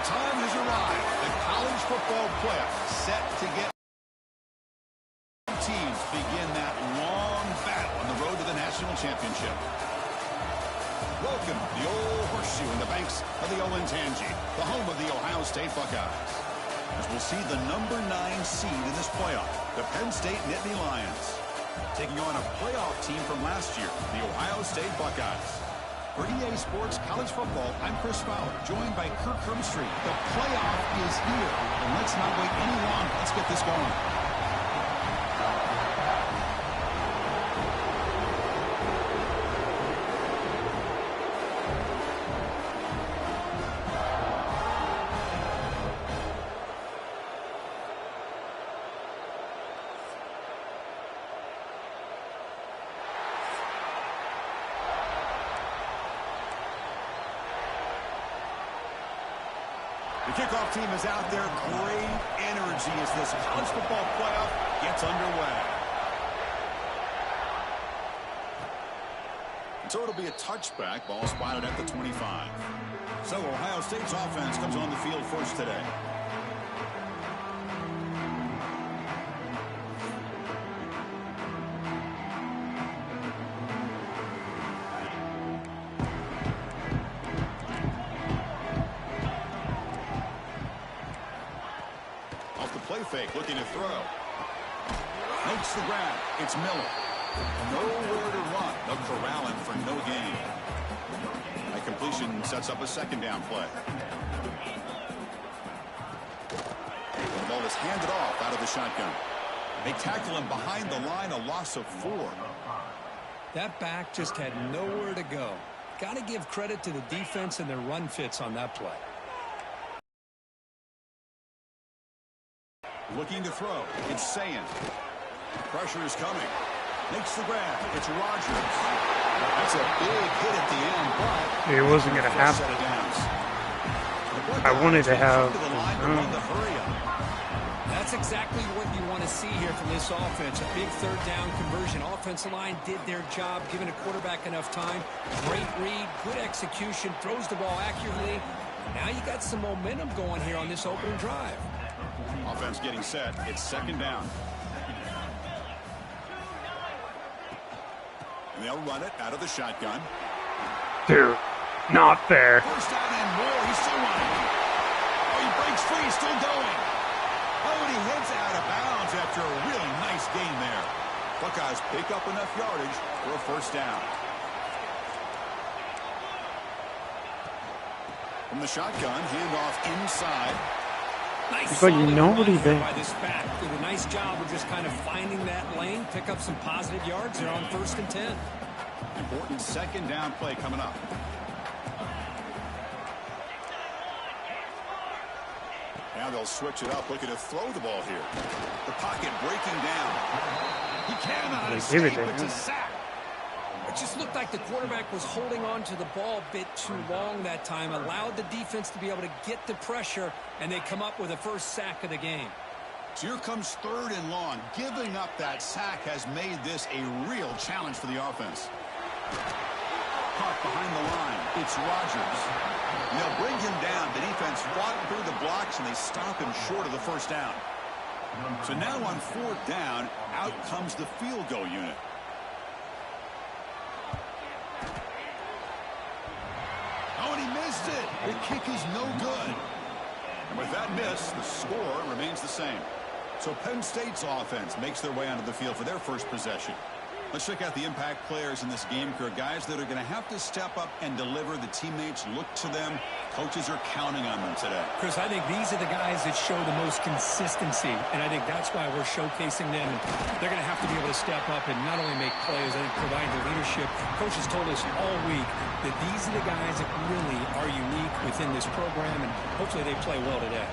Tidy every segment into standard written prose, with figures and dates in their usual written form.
time has arrived. The college football playoff set to get teams begin that long battle on the road to the national championship. Welcome to the old horseshoe in the banks of the Olentangy, the home of the Ohio State Buckeyes. As we'll see the number 9 seed in this playoff, the Penn State Nittany Lions, taking on a playoff team from last year, the Ohio State Buckeyes. For EA Sports College Football, I'm Chris Fowler, joined by Kirk Herbstreit. The playoff is here, and let's not wait any longer. Let's get this going. The kickoff team is out there. Great energy as this college football playoff gets underway. So it'll be a touchback. Ball spotted at the 25. So Ohio State's offense comes on the field first today. Fake, looking to throw. Makes the grab. It's Miller. Nowhere to run. No corralling for no gain. That completion sets up a second down play. The ball is handed off out of the shotgun. They tackle him behind the line, a loss of 4. That back just had nowhere to go. Got to give credit to the defense and their run fits on that play. Looking to throw. It's Sayin. Pressure is coming. Makes the grab. It's Rogers. That's a big hit at the end, but it wasn't going to happen. I wanted to have. That's exactly what you want to see here from this offense. A big third down conversion. Offensive line did their job, giving a quarterback enough time. Great read, good execution, throws the ball accurately. Now you got some momentum going here on this opening drive. Offense getting set. It's second down. And they'll run it out of the shotgun. Dude, not fair. First down and more. He's still running. Oh, he breaks free. He's still going. Oh, and he heads out of bounds after a really nice gain there. Buckeyes pick up enough yardage for a first down. From the shotgun, handoff inside. Nice but you know what he did. By this back. Did a nice job of just kind of finding that lane, pick up some positive yards. They're on 1st and 10. Important second down play coming up. Now they'll switch it up, looking to throw the ball here. The pocket breaking down. He cannot escape. It's a sack. It just looked like the quarterback was holding on to the ball a bit too long that time, allowed the defense to be able to get the pressure, and they come up with a first sack of the game. So here comes 3rd and long. Giving up that sack has made this a real challenge for the offense. Caught behind the line. It's Rogers. And they'll bring him down. The defense fought through the blocks, and they stop him short of the first down. So now on 4th down, out comes the field goal unit. Oh, and he missed it. The kick is no good. And with that miss, the score remains the same. So Penn State's offense makes their way onto the field for their first possession. Let's check out the impact players in this game, guys that are going to have to step up and deliver. The teammates look to them. Coaches are counting on them today. Chris, I think these are the guys that show the most consistency, and I think that's why we're showcasing them. They're going to have to be able to step up and not only make plays, I think provide the leadership. Coaches told us all week that these are the guys that really are unique within this program, and hopefully they play well today.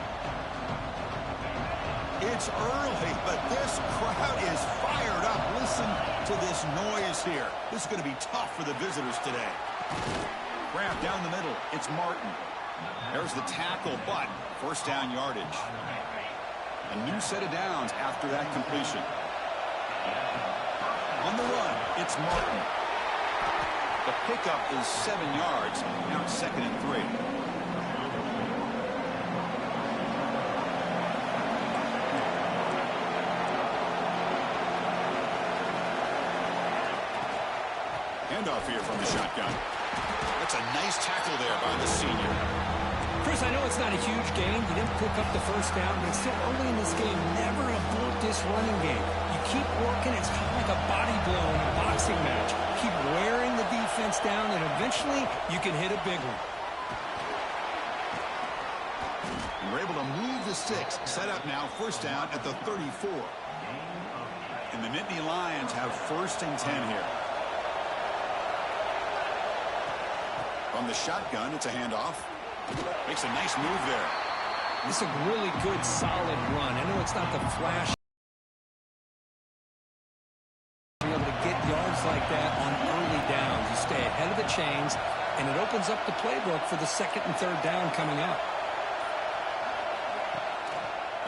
It's early, but this crowd is fired up. Listen to this noise here. This is going to be tough for the visitors today. Grab down the middle. It's Martin. There's the tackle, but first down yardage. A new set of downs after that completion. On the run, it's Martin. The pickup is 7 yards. Now it's 2nd and 3. Handoff here from the shotgun. That's a nice tackle there by the senior. Chris, I know it's not a huge gain. You didn't pick up the first down, but it's still early in this game. Never abort this running game. You keep working. It's kind of like a body blow in a boxing match. Keep wearing the defense down, and eventually you can hit a big one. We're able to move the sticks. Set up now, first down at the 34. And the Nittany Lions have 1st and 10 here. From the shotgun, it's a handoff. Makes a nice move there. It's a really good, solid run. I know it's not the flash. Be able to get yards like that on early downs. You stay ahead of the chains, and it opens up the playbook for the 2nd and 3rd down coming up.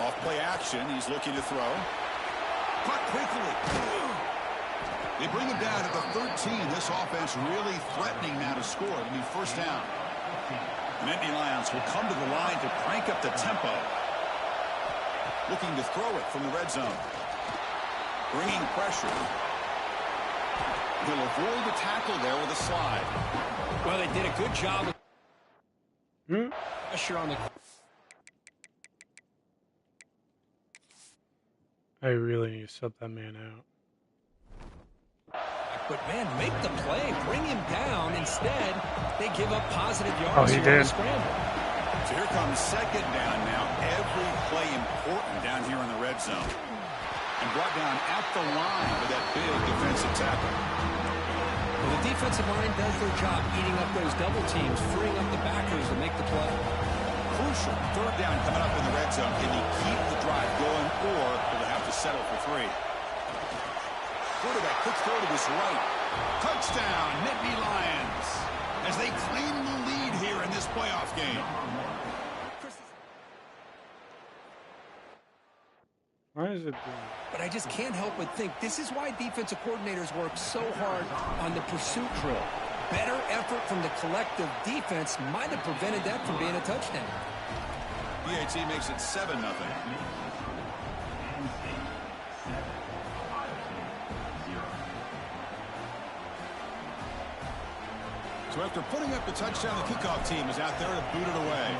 Off play action, he's looking to throw. Caught quickly. They bring him down at the 13. This offense really threatening now to score. It'll be first down. The Nittany Lions will come to the line to crank up the tempo. Looking to throw it from the red zone. Bringing pressure. He'll avoid the tackle there with a slide. Well, they did a good job of pressure on the... I really need to sub that man out. But, man, make the play. Bring him down. Instead, they give up positive yards Oh, he here on the did. scramble. So here comes 2nd down now. Every play important down here in the red zone. And brought down at the line with that big defensive tackle. Well, the defensive line does their job eating up those double teams, freeing up the backers to make the play. Crucial 3rd down coming up in the red zone. Can he keep the drive going, or will they have to settle for 3? Quarterback, quick throw to his right. Touchdown, Nittany Lions, as they claim the lead here in this playoff game. Why is it doing? But I just can't help but think this is why defensive coordinators work so hard on the pursuit drill. Better effort from the collective defense might have prevented that from being a touchdown. BAT makes it 7-0. So after putting up the touchdown, the kickoff team is out there to boot it away.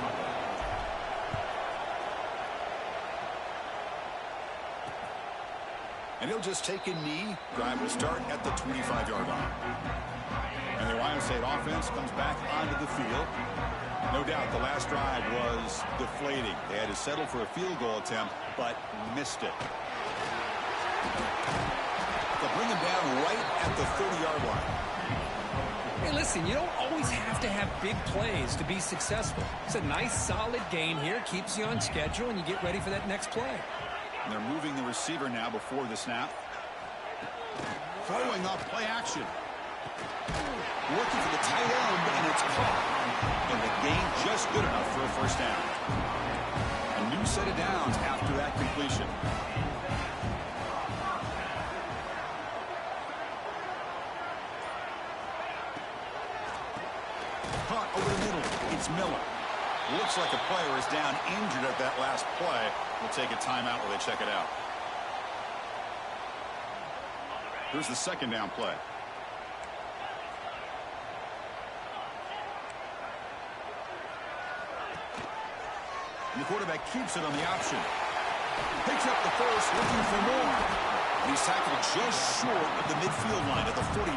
And he'll just take a knee. Drive will start at the 25-yard line. And the Ohio State offense comes back onto the field. No doubt the last drive was deflating. They had to settle for a field goal attempt, but missed it. They'll bring him down right at the 30-yard line. Hey, listen, you don't always have to have big plays to be successful. It's a nice, solid game here. Keeps you on schedule, and you get ready for that next play. And they're moving the receiver now before the snap. Throwing off play action. Working for the tight end, and it's caught. And the gain just good enough for a first down. A new set of downs after that completion. Caught over the middle. It's Miller. Looks like a player is down injured at that last play. We'll take a timeout while they check it out. Here's the 2nd down play. And the quarterback keeps it on the option. Picks up the first, looking for more. And he's tackled just short of the midfield line at the 49.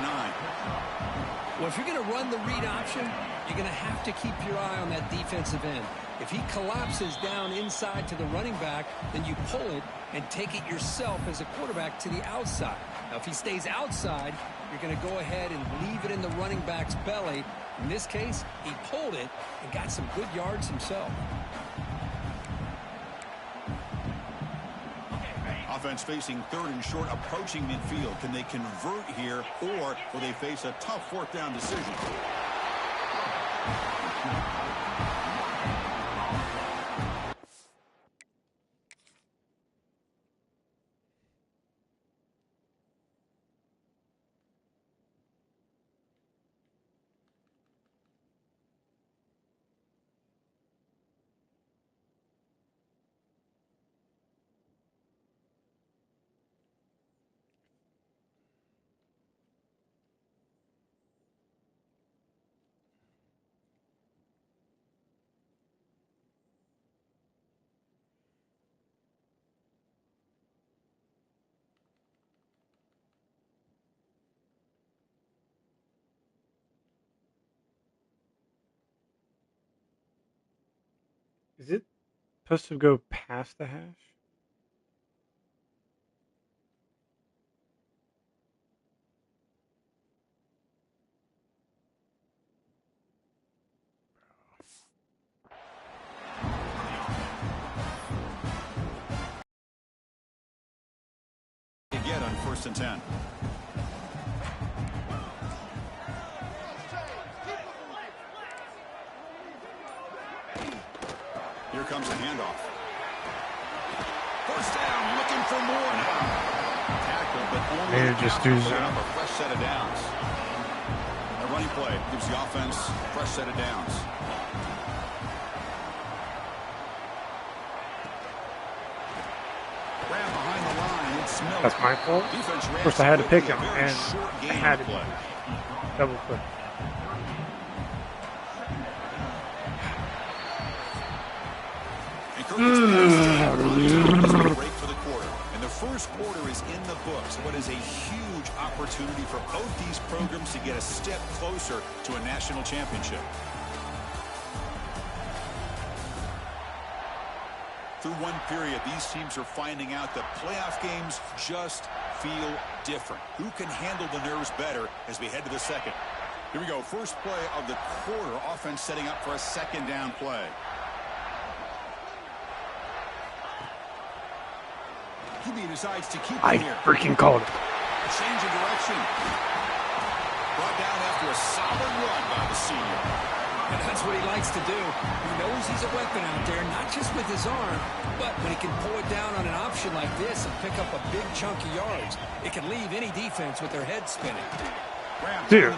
Well, if you're going to run the read option, you're going to have to keep your eye on that defensive end. If he collapses down inside to the running back, then you pull it and take it yourself as a quarterback to the outside. Now, if he stays outside, you're going to go ahead and leave it in the running back's belly. In this case, he pulled it and got some good yards himself. Offense facing 3rd and short, approaching midfield. Can they convert here, or will they face a tough 4th down decision? Is it supposed to go past the hash? Get on 1st and 10. Here comes a handoff. 1st down, looking for more now. Tackle, but only Maybe just do a zone. fresh set of downs. A running play gives the offense a fresh set of downs. Ran behind the line. It's Miller. That's my fault. Defense ran Of course, I had to pick him, a very and short I gain had on to play. double click. Break for the quarter, and the first quarter is in the books. What is a huge opportunity for both these programs to get a step closer to a national championship. Through one period, these teams are finding out that playoff games just feel different. Who can handle the nerves better as we head to the second? Here we go. First play of the quarter. Offense setting up for a 2nd down play. QB decides to keep I it here. freaking called it. A change of direction. Brought down after a solid run by the senior. And that's what he likes to do. He knows he's a weapon out there, not just with his arm, but when he can pull it down on an option like this and pick up a big chunk of yards, it can leave any defense with their head spinning. Dude,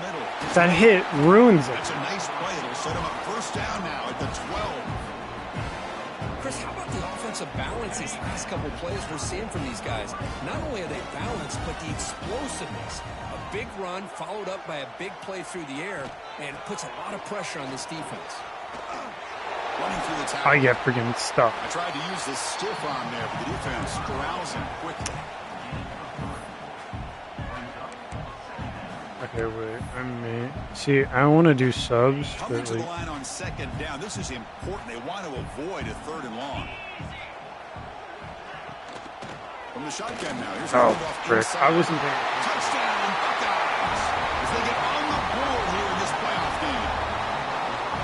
that hit ruins it. That's a nice play. It'll set him up 1st down now at the 12. Chris, how about the offensive balance these last couple plays we're seeing from these guys? Not only are they balanced, but the explosiveness. A big run followed up by a big play through the air, and it puts a lot of pressure on this defense. Running through the tackle. I get freaking stuck. I tried to use this stiff arm there, but the defense corrals him quickly. Okay, wait. See, I want to do subs, Coming but to the like, line on 2nd down. This is important. They want to avoid a 3rd and long. From the shotgun now. Here's a oh, handoff frick. inside. I wasn't thinking. Touchdown, Buckeyes. As they get on the board here in this playoff game.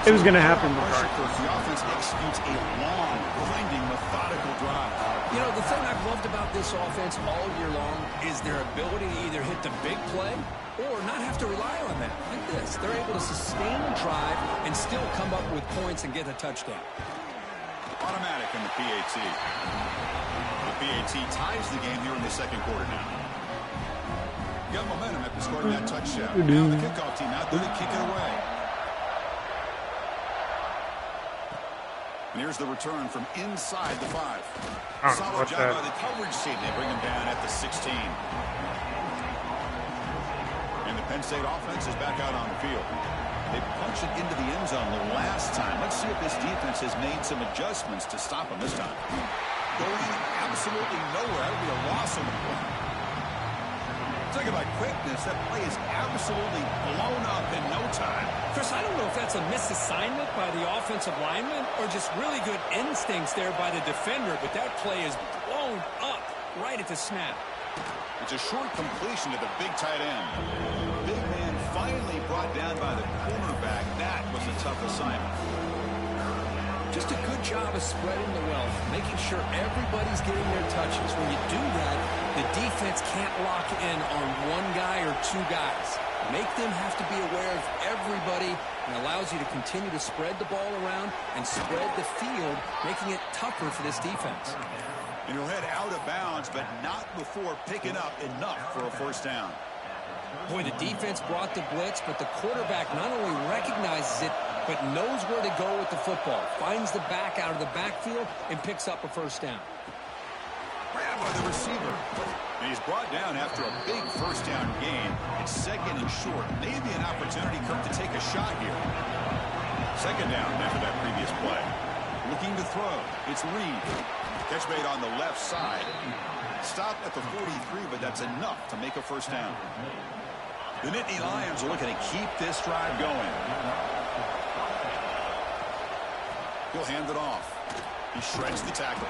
It was going to happen Pressure regardless. first. The offense executes a long, grinding, methodical drive. You know, the thing I've loved about this offense all year long is their ability to either hit the big play or not have to rely on that. Like this. They're able to sustain the drive and still come up with points and get a touchdown. Automatic in the PAT. The PAT ties the game here in the 2nd quarter now. Got momentum after scoring that touchdown. Now the kickoff team out there to kick it away. And here's the return from inside the 5. Solid job by the coverage team. They bring him down at the 16. And the Penn State offense is back out on the field. They punched it into the end zone the last time. Let's see if this defense has made some adjustments to stop them this time. Going absolutely nowhere. That would be a loss on the play. Talk about quickness. That play is absolutely blown up in no time. Chris, I don't know if that's a misassignment by the offensive lineman or just really good instincts there by the defender, but that play is blown up right at the snap. It's a short completion to the big tight end. Big man finally brought down by the cornerback. That was a tough assignment. Just a good job of spreading the wealth, making sure everybody's getting their touches. When you do that, the defense can't lock in on one guy or two guys. Make them have to be aware of everybody and allows you to continue to spread the ball around and spread the field, making it tougher for this defense. And he'll head out of bounds, but not before picking up enough for a 1st down. Boy, the defense brought the blitz, but the quarterback not only recognizes it, but knows where to go with the football. Finds the back out of the backfield and picks up a 1st down. Grabbed by the receiver. And he's brought down after a big 1st down gain. It's 2nd and short. Maybe an opportunity, Kirk, to take a shot here. 2nd down after that previous play. Looking to throw. It's Reed. Catch made on the left side. Stop at the 43, but that's enough to make a 1st down. The Nittany Lions are looking to keep this drive going. He'll hand it off. He shreds the tackle.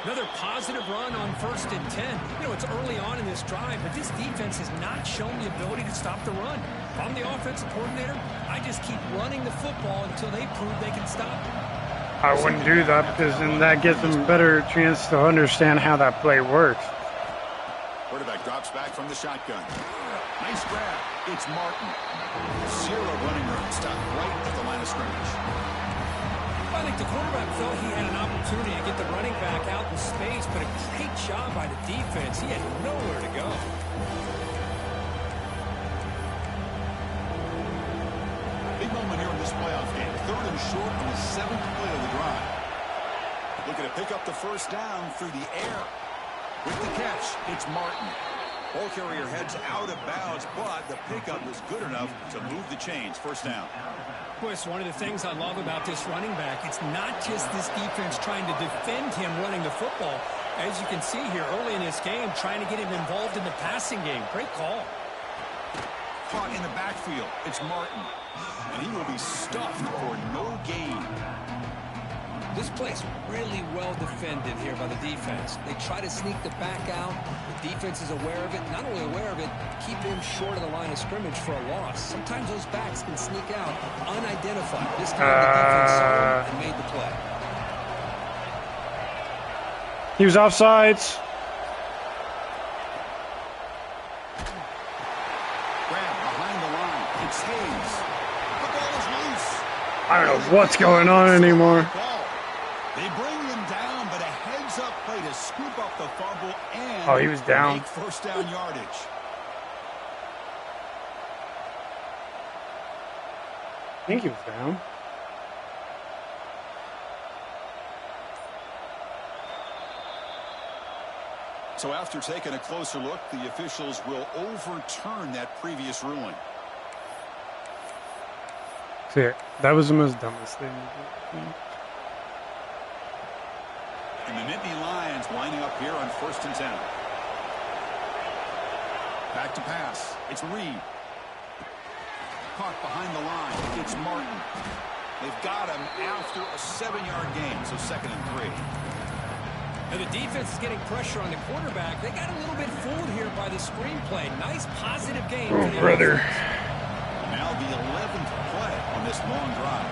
Another positive run on 1st and 10. You know, it's early on in this drive, but this defense has not shown the ability to stop the run. If I'm the offensive coordinator, I just keep running the football until they prove they can stop it. I wouldn't do that because then that gives them a better chance to understand how that play works. Quarterback drops back from the shotgun. Nice grab. It's Martin. 0 running room. Stopped right at the line of scrimmage. I think the quarterback felt he had an opportunity to get the running back out in space, but a great job by the defense. He had nowhere to go. Big moment here in this playoff game. 3rd and short on the 7th play of the drive. Looking to pick up the first down through the air. With the catch, it's Martin. Ball carrier heads out of bounds, but the pickup was good enough to move the chains. First down. Boy, it's one of the things I love about this running back. It's not just this defense trying to defend him running the football. As you can see here early in this game, trying to get him involved in the passing game. Great call. Caught in the backfield. It's Martin. And he will be stuffed for no gain. This play's really well defended here by the defense. They try to sneak the back out. The defense is aware of it. Not only aware of it, keep him short of the line of scrimmage for a loss. Sometimes those backs can sneak out unidentified. This time the defense saw him and made the play. He was offsides. Grab behind the line. It's Hayes. The ball is loose. I don't know what's going on anymore. They bring him down, but a heads-up play to scoop up the fumble and he was down. Make first down yardage. I think he was down. So after taking a closer look, the officials will overturn that previous ruling. See, that was the most dumbest thing. And the Nittany Lions lining up here on 1st and 10. Back to pass. It's Reed. Caught behind the line. It's Martin. They've got him after a 7-yard gain, so 2nd and 3. And the defense is getting pressure on the quarterback. They got a little bit fooled here by the screenplay. Nice positive game. Oh, brother. Now the 11th play on this long drive.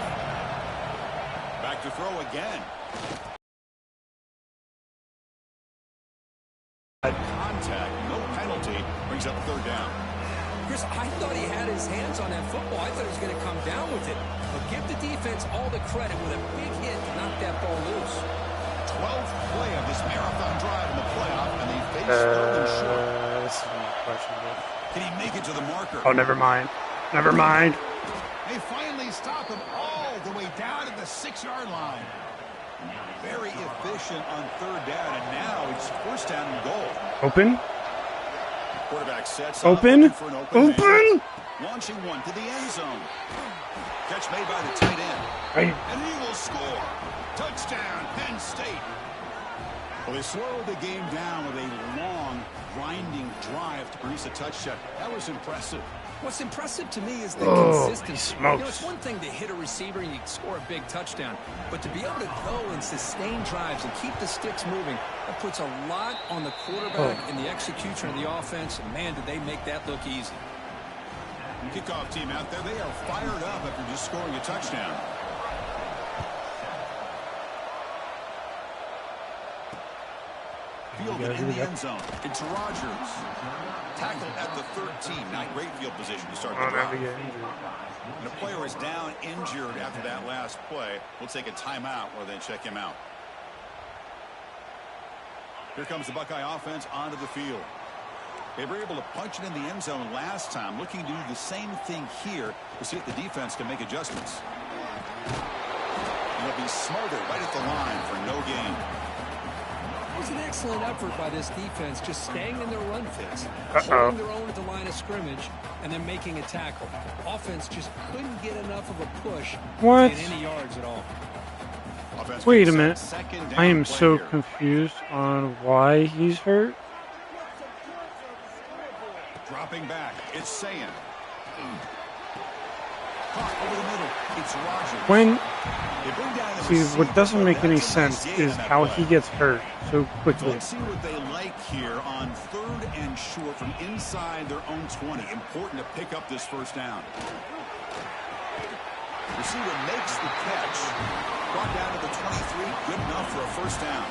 Back to throw again. Contact, no penalty, brings up 3rd down. Chris, I thought he had his hands on that football. I thought he was going to come down with it. But give the defense all the credit with a big hit to knock that ball loose. 12th play of this marathon drive in the playoff, and they face 3rd and short. This is questionable. Can he make it to the marker? Oh, never mind. Never mind. They finally stop him all the way down to the 6-yard line. Very efficient on 3rd down, and now it's 1st down and goal. Open. Quarterback sets Open. for an Open. man. Launching one to the end zone. Catch made by the tight end. And he will score. Touchdown, Penn State. Well, they slowed the game down with a long, grinding drive to produce a touchdown. That was impressive. What's impressive to me is the consistency. You know, it's one thing to hit a receiver and you score a big touchdown, but to be able to go and sustain drives and keep the sticks moving, that puts a lot on the quarterback and the execution of the offense. And man, did they make that look easy. Kickoff team out there, they are fired up after just scoring a touchdown. Fielded in the end zone. It's Rodgers. Tackled at the 13. Not great field position to start the drive. And a player is down injured after that last play. We'll take a timeout or then check him out. Here comes the Buckeye offense onto the field. They were able to punch it in the end zone last time. Looking to do the same thing here to see if the defense can make adjustments. And they'll be smarter right at the line for no gain. It was an excellent effort by this defense, just staying in their run fits, holding their own at the line of scrimmage, and then making a tackle. Offense just couldn't get enough of a push to get any yards at all. Wait a minute. I am so confused on why he's hurt. Dropping back, it's Sayan. When, see, what doesn't make any sense is how he gets hurt so quickly. Let's see what they like here on 3rd and short from inside their own 20. Important to pick up this first down. Receiver makes the catch. Brought down to the 23. Good enough for a first down.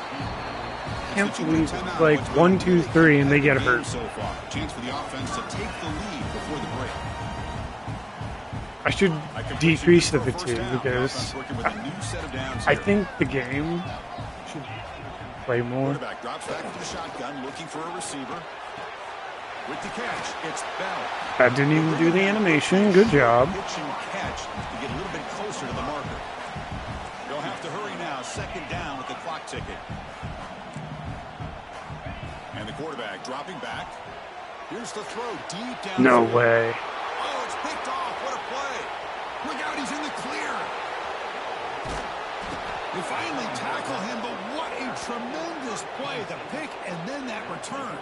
Can't believe it's like 1, 2, 3, and they get hurt. So far, chance for the offense to take the lead before the break. I should decrease the fatigue because I think the game should play more. Quarterback drops back to the shotgun, looking for a receiver. With the catch, it's Bell. That didn't even do the animation. Good job. Pitch and catch to get a little bit closer to the marker. They'll have to hurry now. 2nd down with the clock ticking. And the quarterback dropping back. Here's the throw deep down. No way. Oh, it's picked off. What a play. Look out, he's in the clear. They finally tackle him, but what a tremendous play. The pick and then that return.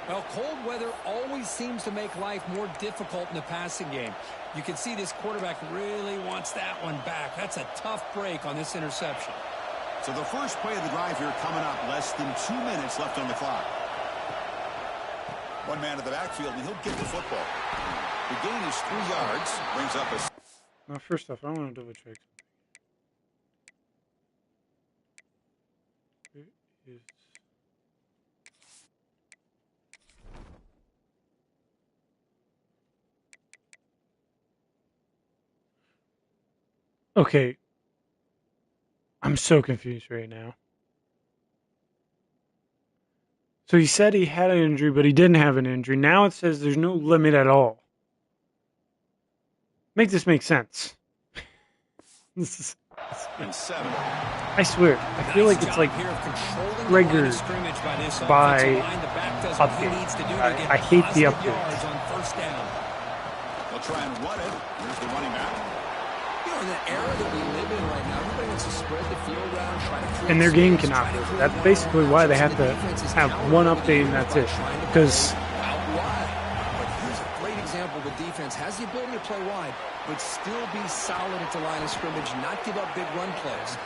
Well, cold weather always seems to make life more difficult in the passing game. You can see this quarterback really wants that one back. That's a tough break on this interception. So the first play of the drive here coming up. Less than 2 minutes left on the clock. One man to the backfield, and he'll get the football. The gain is 3 yards. Brings up a... Now, first off, I want to double check. It is... Okay. I'm so confused right now. So he said he had an injury, but he didn't have an injury. Now it says there's no limit at all. Make this make sense. This is... I swear, I feel like it's like triggered by updates. I hate the updates. They'll try and run it. Here's the running back. In the era that we live in right now, everybody wants to spread the field around, try to create and their game cannot do it. That's basically why they have to have one update and that's it. Because but here's a great example. The defense has the ability to play wide, but still be solid at the line of scrimmage, not give up big run plays.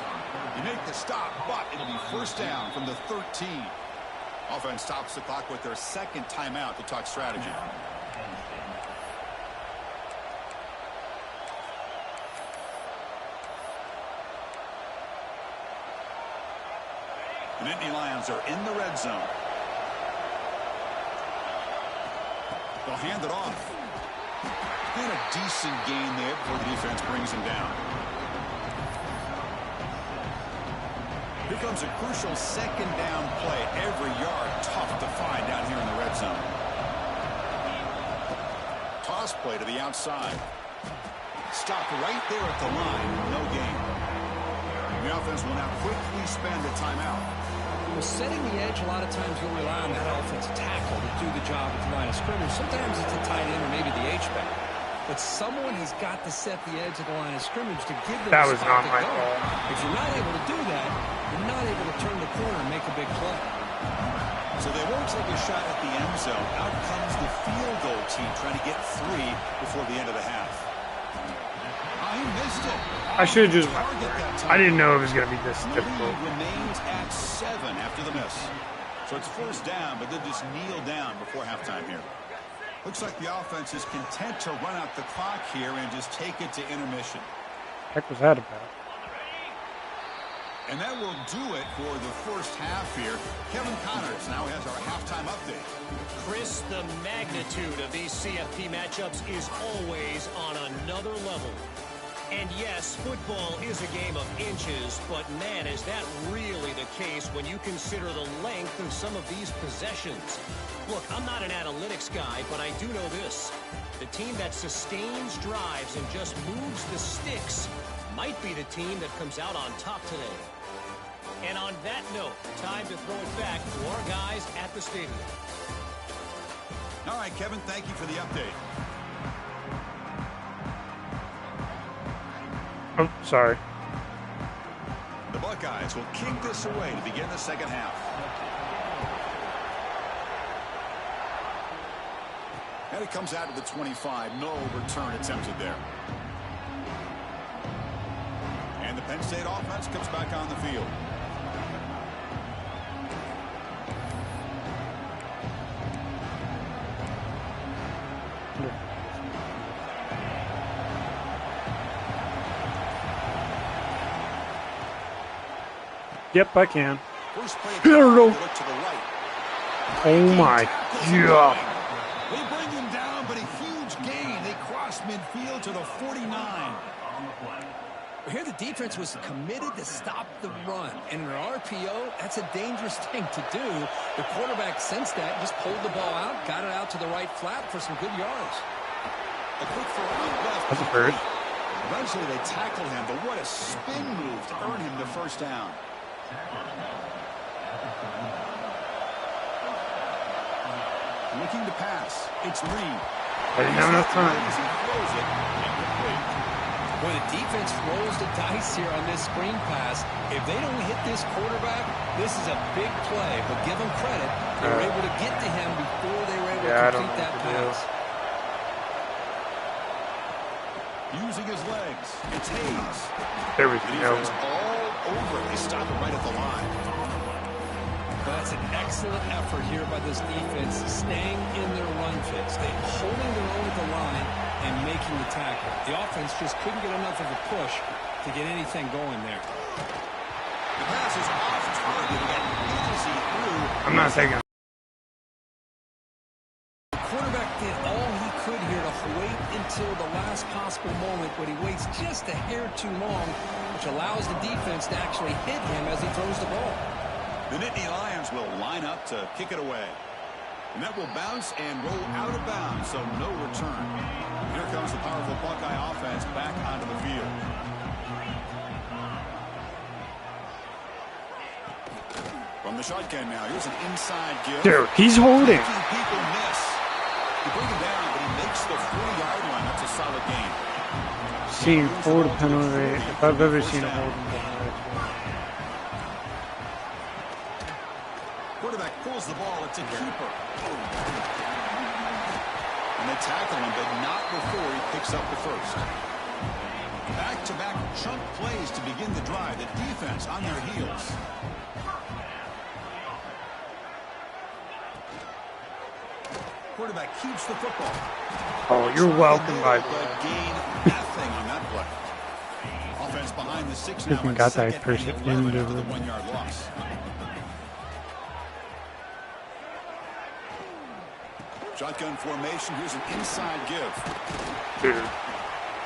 You make the stop, but it'll be first down from the 13. Offense stops the clock with their 2nd timeout to talk strategy. The Nittany Lions are in the red zone. They'll hand it off. And a decent gain there before the defense brings him down. Here comes a crucial 2nd down play. Every yard tough to find down here in the red zone. Toss play to the outside. Stopped right there at the line. No gain. The offense will now quickly spend a timeout. Well, setting the edge, a lot of times you'll rely on that offensive tackle to do the job at the line of scrimmage. Sometimes it's a tight end or maybe the H-back. But someone has got to set the edge of the line of scrimmage to give them that a was spot not to my go. fault. If you're not able to do that, you're not able to turn the corner and make a big play. So they won't take a shot at the end zone. Out comes the field goal team trying to get 3 before the end of the half. He missed it. I should have just... I didn't know it was going to be this difficult. Remains at 7 after the miss. So it's first down, but they'll just kneel down before halftime here. Looks like the offense is content to run out the clock here and just take it to intermission. Heck was that about? And that will do it for the first half here. Kevin Connors now has our halftime update. Chris, the magnitude of these CFP matchups is always on another level. And yes, football is a game of inches, but man, is that really the case when you consider the length of some of these possessions. Look, I'm not an analytics guy, but I do know this. The team that sustains drives and just moves the sticks might be the team that comes out on top today. And on that note, time to throw it back to our guys at the stadium. All right, Kevin, thank you for the update. Oh, sorry. The Buckeyes will kick this away to begin the second half. And it comes out to the 25. No return attempted there. And the Penn State offense comes back on the field. Yep, I can. First play to the right. Oh my God. They bring him down, but a huge gain. They cross midfield to the 49. Here the defense was committed to stop the run. And in an RPO, that's a dangerous thing to do. The quarterback sensed that, just pulled the ball out, got it out to the right flat for some good yards. A quick throw out left. That's a bird. Eventually they tackle him, but what a spin move to earn him the first down. Looking to pass. It's Reed. I didn't have enough time. Boy, the defense rolls the dice here on this screen pass. If they don't hit this quarterback, this is a big play. But give them credit. They were able to get to him before they were able to complete that pass. Using his legs. It's Hayes. There we go. All over. They stop it right at the line. That's an excellent effort here by this defense, staying in their run fix. They're holding their own at the line and making the tackle. The offense just couldn't get enough of a push to get anything going there. The pass is off target and easy through. I'm not taking it. The quarterback did all he could here to wait until the last possible moment, but he waits just a hair too long, which allows the defense to actually hit him as he throws the ball. The Nittany Lions will line up to kick it away. And that will bounce and roll out of bounds, so no return. Here comes the powerful Buckeye offense back onto the field. From the shotgun now, here's an inside give. Dude, he's holding. People miss. You bring him down, but he makes the 40-yard line. That's a solid gain. Seen forward penalty if I've ever seen a holding penalty. Quarterback pulls the ball. It's a keeper. And they tackle him, but not before he picks up the first. Back-to-back chunk plays to begin the drive. The defense on their heels. Quarterback keeps the football. Oh, you're welcome, by the way. Gain nothing on that play. Offense behind the 6 now. Even got that person into the 1-yard loss. Shotgun formation. Here's an inside give. Dude.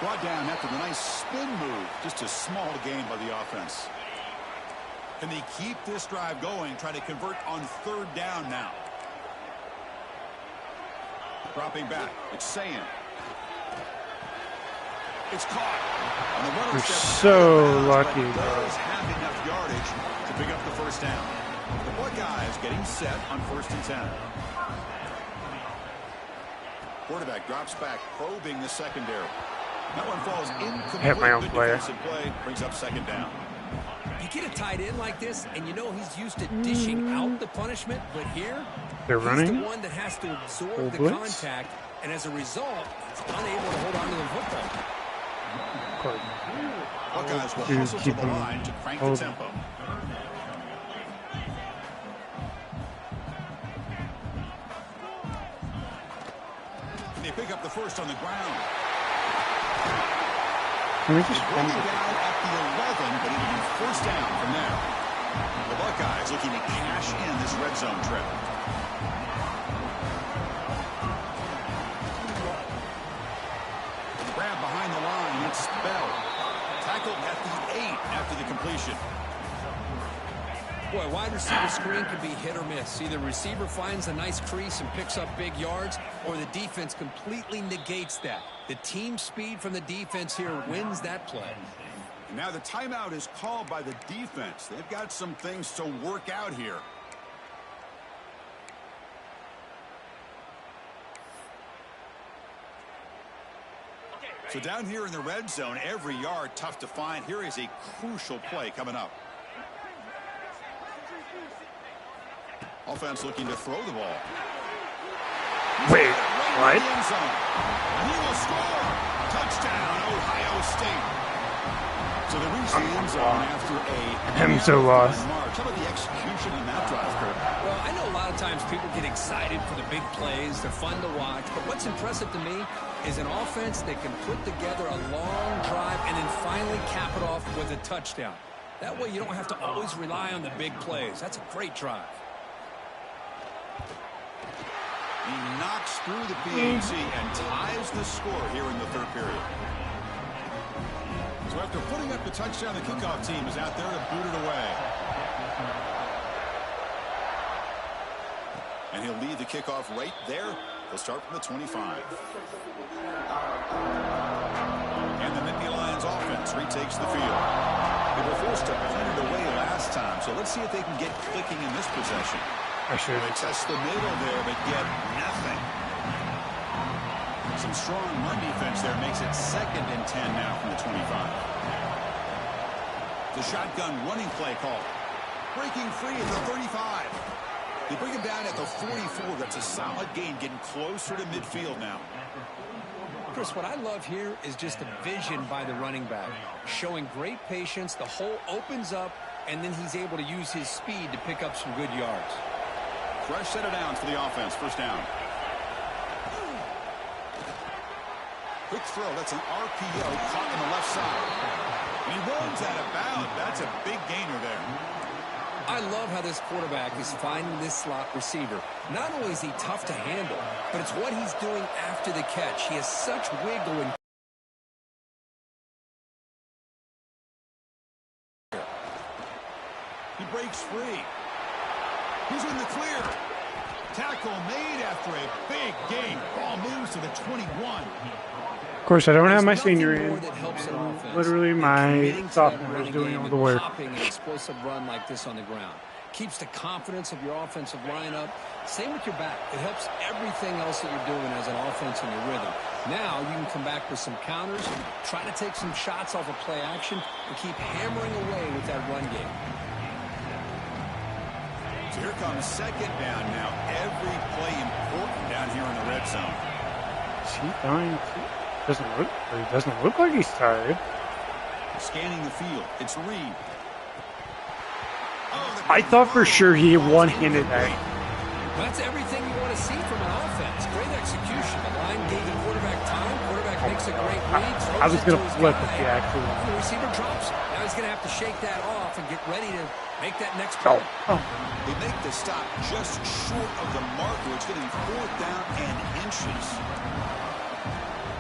Brought down after the nice spin move. Just a small gain by the offense. Can they keep this drive going? Try to convert on 3rd down now. Dropping back. It's Sayin. It's caught. And the runner We're steps so down, lucky, but bro. does have enough yardage to pick up the first down. The Buckeyes getting set on 1st and 10. Quarterback drops back, probing the secondary. That one falls incomplete. Hit my own player. Defensive play brings up 2nd down. You get a tight end like this, and you know he's used to dishing out the punishment, but here, they're running. He's the one that has to absorb the contact, and as a result, he's unable to hold on to the football. Buckeyes will hustle to the line to crank the tempo. They pick up the first on the ground. Can we just down at the 11, but it'll be 1st down from there. The Buckeyes looking to cash in this red zone trip. Grab behind the line. It's Bell. Tackled at the 8 after the completion. Boy, wide receiver screen can be hit or miss. Either receiver finds a nice crease and picks up big yards, or the defense completely negates that. The team speed from the defense here wins that play. And now the timeout is called by the defense. They've got some things to work out here. So down here in the red zone, every yard tough to find. Here is a crucial play coming up. Offense looking to throw the ball. Wait. What? And he will score. Touchdown, Ohio State. So they reach the end zone after I'm so lost. How about the execution in that drive, Kurt? Well, I know a lot of times people get excited for the big plays. They're fun to watch. But what's impressive to me is an offense that can put together a long drive and then finally cap it off with a touchdown. That way you don't have to always rely on the big plays. That's a great drive. He knocks through the PAT and ties the score here in the third period. So after putting up the touchdown, the kickoff team is out there to boot it away. And he'll lead the kickoff right there. They'll start from the 25. And the Nittany Lions offense retakes the field. They were forced to punt it away last time, so let's see if they can get clicking in this possession. They test the middle there, but get nothing. Some strong run defense there makes it 2nd and 10 now from the 25. The shotgun running play call. Breaking free at the 35. They bring him down at the 44. That's a solid gain, getting closer to midfield now. Chris, what I love here is just the vision by the running back. Showing great patience, the hole opens up, and then he's able to use his speed to pick up some good yards. Fresh set of downs for the offense. First down. Quick throw. That's an RPO caught on the left side. And he runs out of bounds. That's a big gainer there. I love how this quarterback is finding this slot receiver. Not only is he tough to handle, but it's what he's doing after the catch. He has such wiggle and he breaks free. He's in the clear. Tackle made after a big gain. Ball moves to the 21. Of course, I don't have my senior in. Literally, my sophomore is doing all the work. An explosive run like this on the ground keeps the confidence of your offensive lineup. Same with your back. It helps everything else that you're doing as an offense in your rhythm. Now you can come back with some counters, try to take some shots off of play action, and keep hammering away with that run game. So here comes 2nd down now. Every play important down here in the red zone. Is he dying? It doesn't look like he's tired. Scanning the field. It's Reed. I thought for sure he one-handed that. That's everything you want to see from an offense. Great execution. The line gave the quarterback time. Quarterback makes a great read. I was going to flip if he actually. The receiver drops. Now he's going to have to shake that off and get ready to make that next play. They make the stop just short of the marker. It's getting 4th down and inches.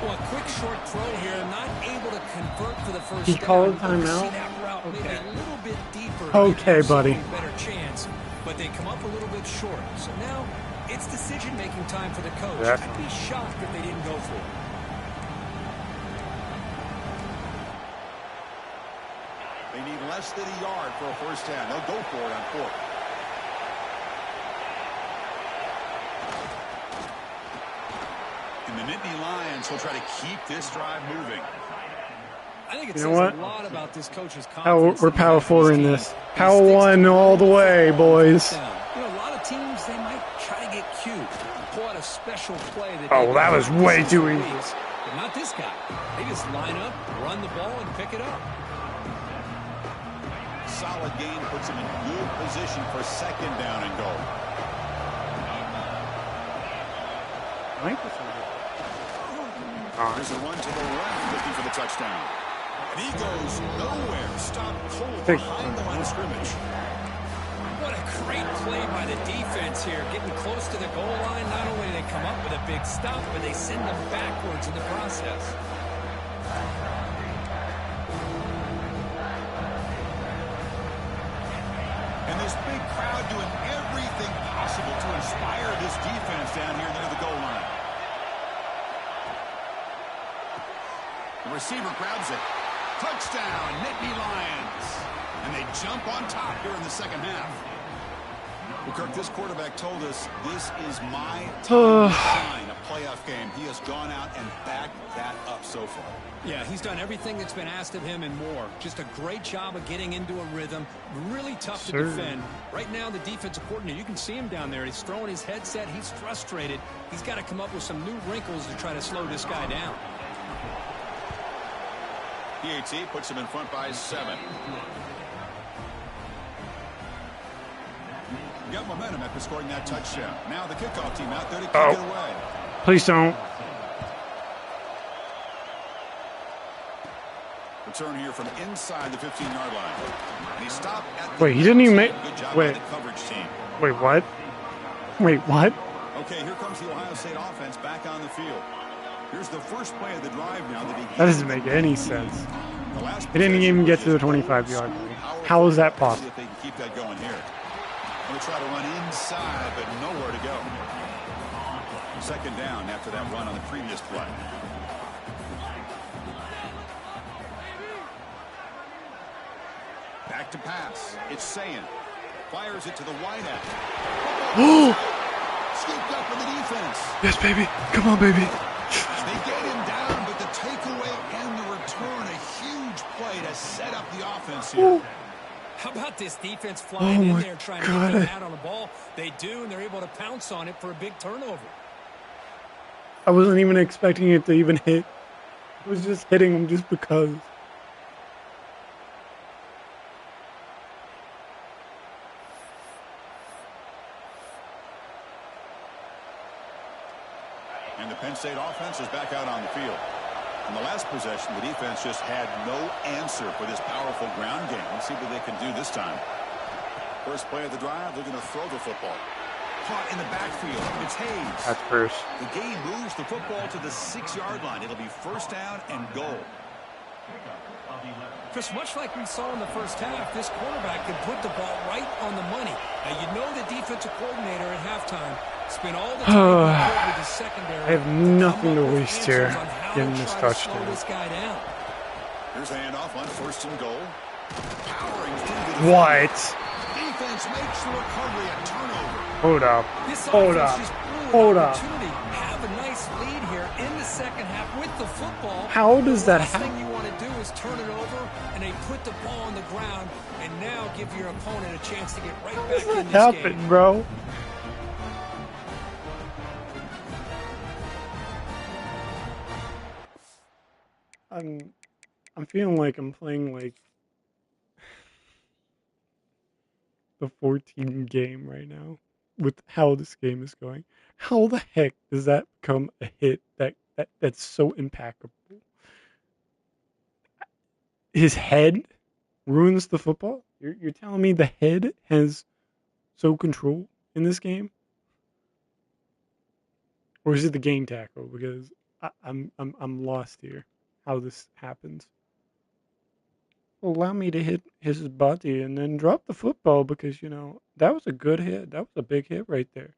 Well, a quick short throw here, not able to convert for the first He called timeout. Okay. A little bit deeper. Okay, buddy. Better chance, but they come up a little bit short. So now it's decision-making time for the coach. Yeah. I'd be shocked if they didn't go for it. They need less than a yard for a first down. They'll go for it on 4th. And the Nittany Lions will try to keep this drive moving. I think it says a lot about this coach's confidence. We're Power 4 in this. Power 1 all the way, boys. You know, a lot of teams, they might try to get cute, pull out a special play. That was way too easy. But not this guy. They just line up, run the ball, and pick it up. Solid gain puts him in good position for 2nd down and goal. I like this one. There's a run to the left, looking for the touchdown. And he goes nowhere. Stop cold behind the line of scrimmage. What a great play by the defense here. Getting close to the goal line. Not only do they come up with a big stop, but they send them backwards in the process. And this big crowd doing everything possible to inspire this defense down here near the goal line. The receiver grabs it. Touchdown, Nittany Lions. And they jump on top here in the second half. Well, Kirk, this quarterback told us this is my time to shine, a playoff tough game, he has gone out and backed that up so far. Yeah, he's done everything that's been asked of him and more. Just a great job of getting into a rhythm. Really tough to defend. Right now, the defensive coordinator, you can see him down there. He's throwing his headset. He's frustrated. He's got to come up with some new wrinkles to try to slow this guy down. PAT puts him in front by 7. Got momentum after scoring that touchdown. Now the kickoff team out there to kick it away. Please don't. Return here from inside the 15-yard line. And he stopped at Wait, he didn't even make... Good job Wait. by the coverage team. Wait, what? Wait, what? Okay, here comes the Ohio State offense back on the field. Here's the first play of the drive now. That doesn't make any sense. They didn't even get to the 25-yard line. How is that possible? If they can keep that going here. Going to try to run inside, but nowhere to go. Second down after that run on the previous play. Back to pass. It's Sayan. Fires it to the wideout. Scooped up for the defense. Yes, baby. Come on, baby. They get him down, but the takeaway and the return, a huge play to set up the offense here. Ooh. How about this defense flying in there trying to get them out on the ball? They do, and they're able to pounce on it for a big turnover. I wasn't even expecting it to even hit. I was just hitting him just because. And the Penn State offense is back out on the field. In the last possession, the defense just had no answer for this powerful ground game. Let's see what they can do this time. First play of the drive, they're going to throw the football. Caught in the backfield. It's Hayes. That's first. The game moves the football to the 6-yard line. It'll be first down and goal. Chris, much like we saw in the first half, this quarterback can put the ball right on the money. Now, you know the defensive coordinator at halftime spent all the time with the secondary. I have nothing to waste here getting this touchdown. This guy down. Here's a handoff on first and goal. Powering through the what? Defense makes the recovery a turnover. Hold up. Hold up. Hold up. Have a nice lead here in the second half with the football. How does that happen? The last thing you want to do is turn it over, and they put the ball on the ground, and now give your opponent a chance to get right back in this game. Bro? I'm feeling like I'm playing like the 14 game right now with how this game is going. How the heck does that become a hit that's so impeccable? His head ruins the football? You're telling me the head has so control in this game? Or is it the game tackle? Because I'm lost here. How this happens. Allow me to hit his body and then drop the football because, you know, that was a good hit. That was a big hit right there.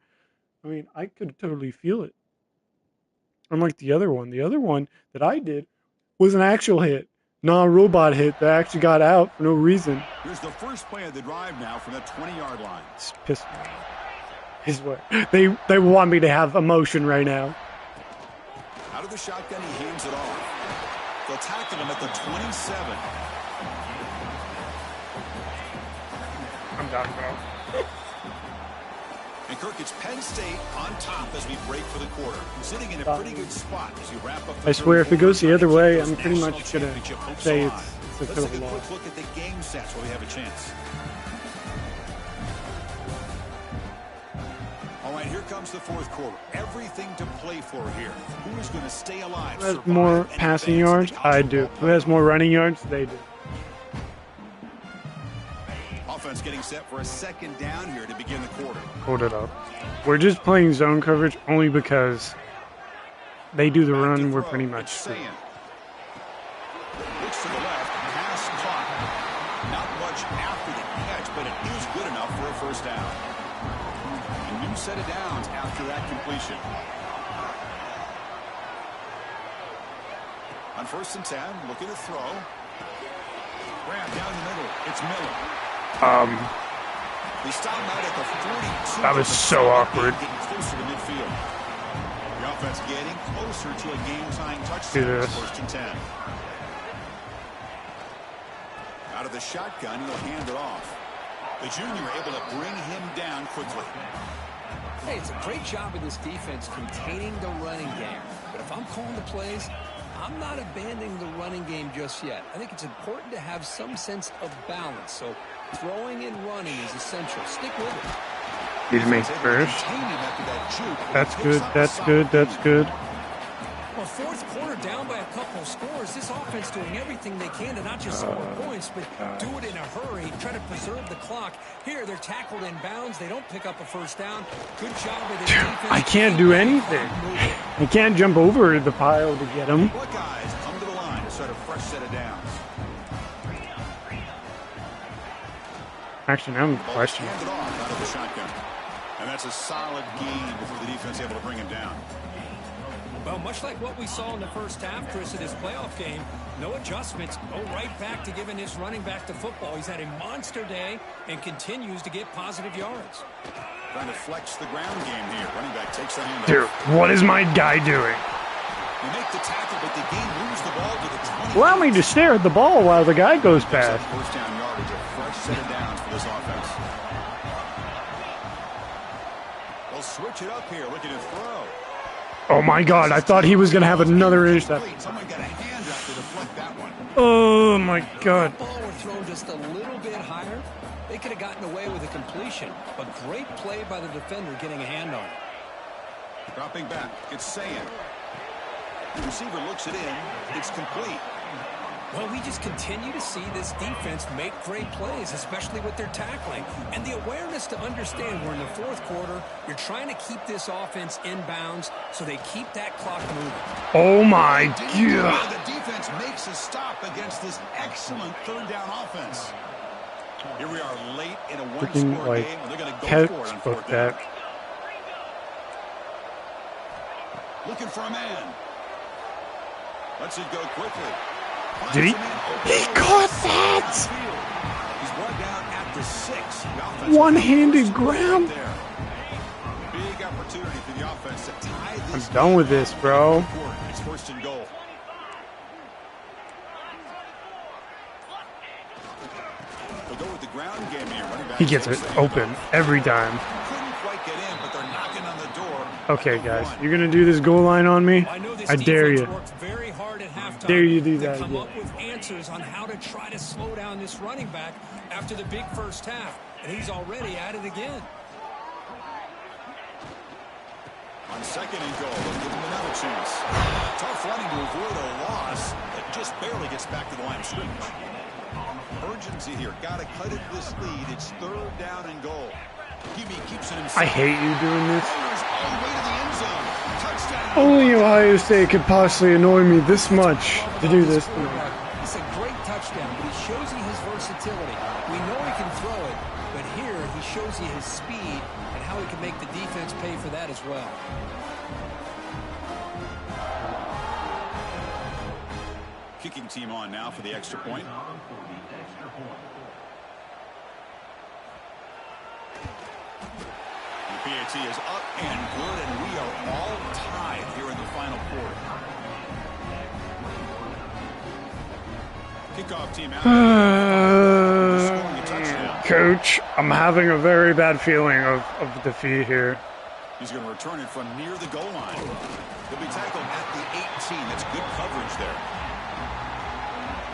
I mean, I could totally feel it. Unlike the other one. The other one that I did was an actual hit. Non-robot hit that actually got out for no reason. Here's the first play of the drive now from the 20-yard line. It's pissed me off. Is what they want me to have emotion right now. Out of the shotgun, he hands it off. They'll tackle him at the 27. I'm done, bro. And Kirk, it's Penn State on top as we break for the quarter. Sitting in a pretty good spot as you wrap up the I swear, if it goes the other way, I'm pretty much going to say it's a Let's take a quick look at the game stats while we have a chance. All right, here comes the fourth quarter. Everything to play for here. Who is going to stay alive? Who has more passing yards? I do. Who has more running yards? They do. Offense getting set for a second down here to begin the quarter. Hold it up. We're just playing zone coverage only because they do the run. We're pretty much screwed. Looks to the left. Pass caught. Not much after the catch, but it is good enough for a first down. A new set of downs after that completion. On first and 10, looking to throw. Grab down the middle. It's Miller. They stop him out at the 42. That was so awkward. Getting closer to midfield. The offense getting closer to a game-time touchdown. First and 10. Out of the shotgun, he'll hand it off. The junior able to bring him down quickly. Hey, it's a great job of this defense containing the running game. But if I'm calling the plays, I'm not abandoning the running game just yet. I think it's important to have some sense of balance. So throwing and running is essential. Stick with it. He's made first. That's good. That's good. That's good. Well, fourth quarter down by a couple of scores. This offense doing everything they can to not just score points, but do it in a hurry, try to preserve the clock. Here, they're tackled in bounds. They don't pick up a first down. Good job with this defense. I can't do anything. I can't jump over the pile to get him. Buckeyes come to the line to start a fresh set of downs. Actually, now I'm a question. Handed off out of the shotgun. And that's a solid gain before the defense able to bring him down. Well, much like what we saw in the first half, Chris, of this playoff game, no adjustments. Go right back to giving his running back to football. He's had a monster day and continues to get positive yards. Trying to flex the ground game here. Running back takes the handoff. Dude, what is my guy doing? You make the tackle, but the game moves the ball to the 20. Allow me to stare at the ball while the guy goes past. First down yardage, a fresh set of downs for this offense. They'll switch it up here, looking to throw. Oh my God, I thought he was going to have another interception. Someone got a hand up to deflect that one. Oh my God. If the ball were thrown just a little bit higher, they could have gotten away with a completion. But great play by the defender getting a hand on it. Dropping back, it's Sayin. The receiver looks it in, it's complete. Well, we just continue to see this defense make great plays, especially with their tackling. And the awareness to understand we're in the fourth quarter, you're trying to keep this offense in bounds so they keep that clock moving. Oh my God. The defense makes a stop against this excellent third down offense. Here we are late in a one-score game, and they're going to go for it on fourth down. Looking for a man. Lets it go quickly. Did he? He caught that! He's brought down at the 6. One-handed grab. Big opportunity for the offense to tie this. I'm done with this, bro. It's first and goal. They'll go with the ground game here. He gets it open every time. Couldn't quite get in, but they're knocking on the door. Okay, guys, you're gonna do this goal line on me? I dare you. Dare you do that come again. up with answers on how to try to slow down this running back after the big first half, and he's already at it again. On second and goal, they'll give him another chance. Tough running to avoid a loss that just barely gets back to the line of scrimmage. Urgency here, got to cut into this lead. It's third down and goal. Keeps it himself. I hate you doing this. All the way to the end zone. Touchdown. Only Ohio State could possibly annoy me this much to do this. It's a great touchdown, but he shows you his versatility. We know he can throw it, but here he shows you his speed and how he can make the defense pay for that as well. Kicking team on now for the extra point. The PAT is up and good, and we are all tied here in the final quarter. Kickoff team out. Coach, I'm having a very bad feeling of defeat here. He's going to return it from near the goal line. He'll be tackled at the 18. That's good coverage there.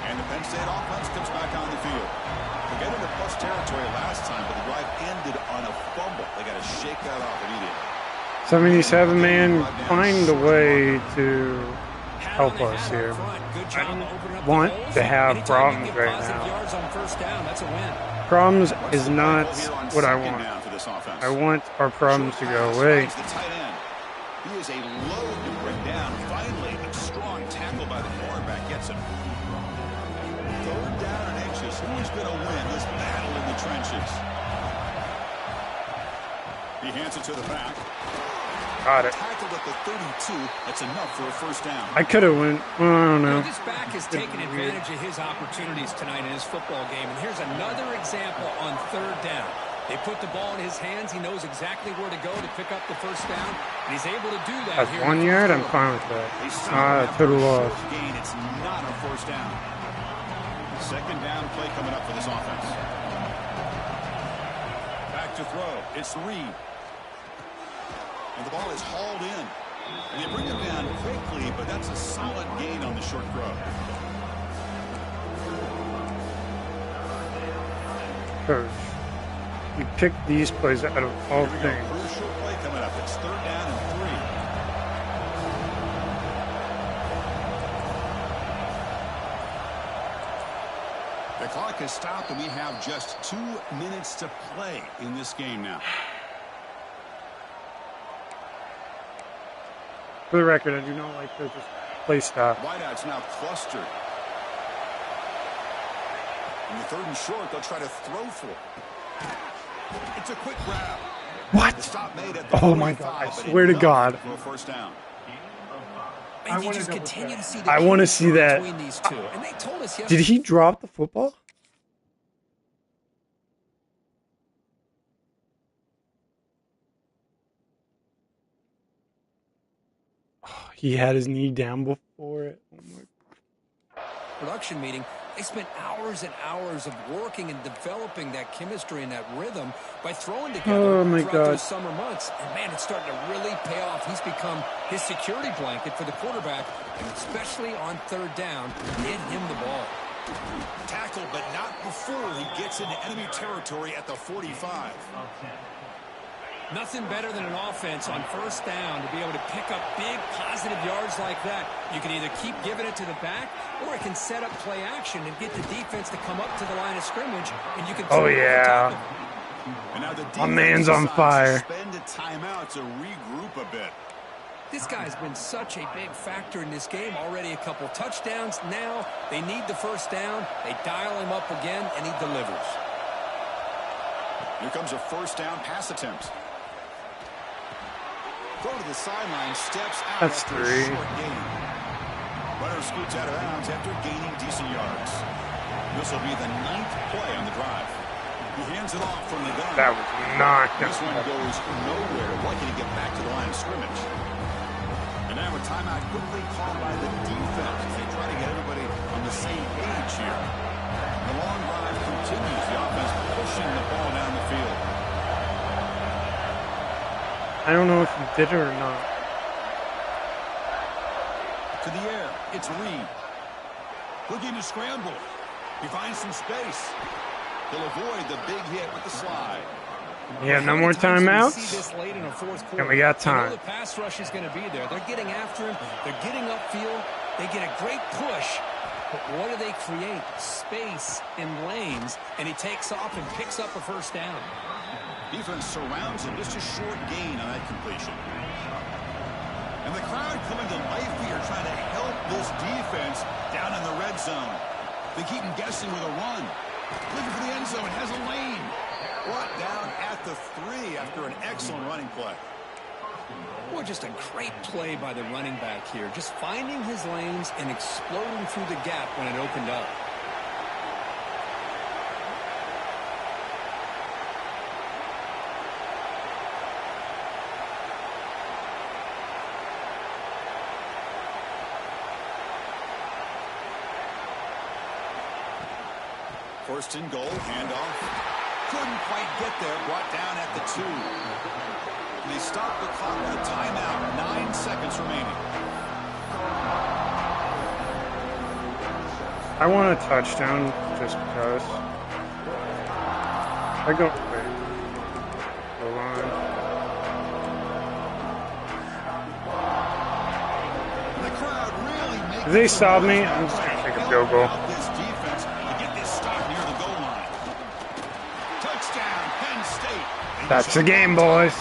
And the Penn State offense comes back on the field. They got into plus territory last time, but the drive ended on a fumble. They got to shake that off immediately. 77 man, find a way to help us here. I don't want to have problems right now. Problems is not what I want. I want our problems to go away. He is a load to bring down. Finally, a strong tackle by the cornerback gets him. Third down and inches. Who's going to win this battle in the trenches? He hands it to the back. Got it. Tackled at the 32. That's enough for a first down. I could have went. Well, I don't know. This back has taken advantage of his opportunities tonight in his football game. And here's another example on third down. They put the ball in his hands. He knows exactly where to go to pick up the first down, and he's able to do that. That's 1 yard. I'm fine with that. Total loss. Gain. It's not a first down. Second down play coming up for this offense. Back to throw. It's Reed. And the ball is hauled in. And they bring him down quickly, but that's a solid gain on the short throw. Coach, you picked these plays out of all things. Crucial play coming up. It's 3rd down and 3. The clock has stopped, and we have just 2 minutes to play in this game now. For the record, I do not like to just play stop. Wideouts now clustered. In the 3rd and short, they'll try to throw for it. It's a quick grab. What? Stop made at the Oh my God! I swear to God. For a first down. I want to see that. These two. And they told us did he drop the football? Oh, he had his knee down before it. Oh my. Production meeting. They spent hours and hours of working and developing that chemistry and that rhythm by throwing together throughout those summer months. And, man, it's starting to really pay off. He's become his security blanket for the quarterback, and especially on 3rd down, get him the ball. Tackle, but not before he gets into enemy territory at the 45. Nothing better than an offense on 1st down to be able to pick up big positive yards like that. You can either keep giving it to the back, or it can set up play action and get the defense to come up to the line of scrimmage, and you can throw it over top of them. And now the my man's on fire. Spend a timeout to regroup a bit. This guy's been such a big factor in this game. Already a couple touchdowns. Now they need the 1st down. They dial him up again, and he delivers. Here comes a 1st down pass attempt. Throw to the sideline, steps out. That's 3. Short gain. Runner scoots out of bounds after gaining decent yards. This will be the 9th play on the drive. He hands it off from the gun. That was not. This one goes nowhere, lucky to get back to the line of scrimmage. And now a timeout quickly called by the defense as they try to get everybody on the same page here. The long drive continues. The offense pushing the ball down the field. I don't know if he did it or not. To the air, it's Reed. Looking to scramble. He finds some space. He'll avoid the big hit with the slide. Yeah, no more timeouts. And we got time. The pass rush is going to be there. They're getting after him. They're getting upfield. They get a great push. But what do they create? Space in lanes. And he takes off and picks up a 1st down. Defense surrounds him. Just a short gain on that completion. And the crowd coming to life here, trying to help this defense down in the red zone. They keep him guessing with a run. Looking for the end zone. Has a lane. Brought down at the 3 after an excellent running play. Boy, just a great play by the running back here. Just finding his lanes and exploding through the gap when it opened up. First and goal, handoff. Couldn't quite get there, brought down at the 2. They stop the clock with a timeout, 9 seconds remaining. I want a touchdown just because. I go. Wait. Hold on. The crowd really makes. If they stop me, I'm just going to take a field goal. This defense to get this stop near the goal line. Touchdown, Penn State. That's the game, boys.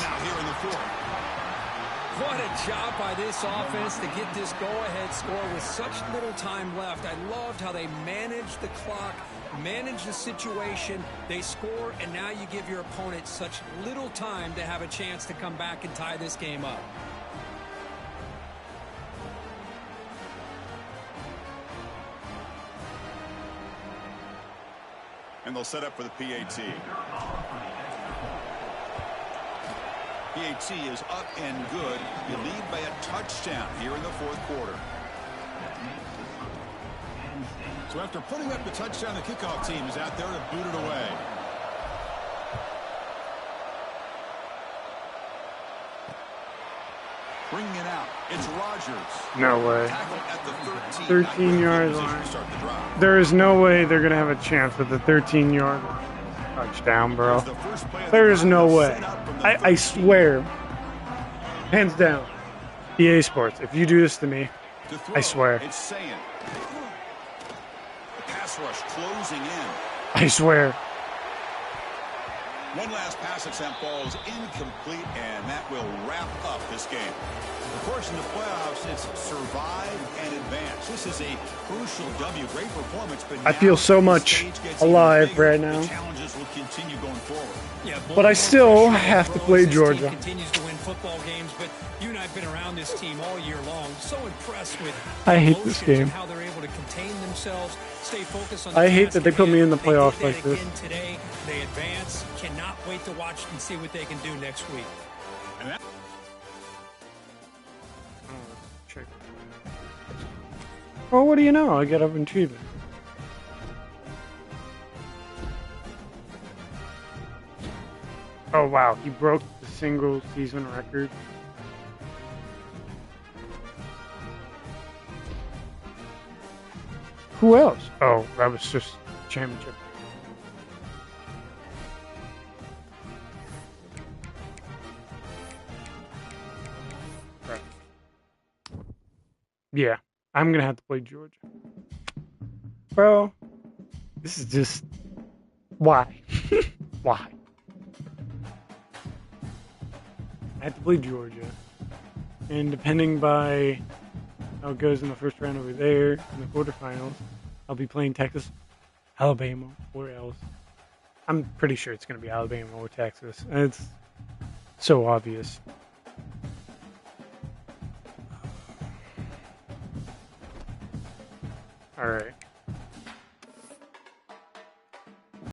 What a job by this offense to get this go-ahead score with such little time left. I loved how they managed the clock, managed the situation. They score, and now you give your opponent such little time to have a chance to come back and tie this game up. And they'll set up for the PAT. PAT is up and good. You lead by a touchdown here in the fourth quarter. So after putting up the touchdown, the kickoff team is out there to boot it away. Bringing it out, it's Rodgers. No way. At the 13-yard line. There is no way they're going to have a chance with the 13-yard touchdown, bro. There is no way. I swear. Hands down. EA Sports, if you do this to me, I swear. It's saying. The pass rush closing in. I swear. One last pass attempt falls incomplete, and that will wrap up this game. Of course, in the playoffs, it's survive and advance. This is a crucial W. Great performance, but I feel so much alive right now. The challenges will continue going forward. Yeah, but I still have to play Georgia. Continues to win football games, but you and I have been around this team all year long. So impressed with I hate this game. how they're able to contain themselves, stay focused on. I hate that they put me in the playoffs like this. Today, they advance. Cannot wait to watch and see what they can do next week. Check. Well, what do you know? I get up in achievement. Oh wow, he broke the single season record. Who else? Oh, that was just championship. Right. Yeah, I'm gonna have to play Georgia. Bro, this is just... Why? Why? I have to play Georgia. And depending by how it goes in the first round over there, in the quarterfinals, I'll be playing Texas, Alabama, or else. I'm pretty sure it's going to be Alabama or Texas. It's so obvious. Alright.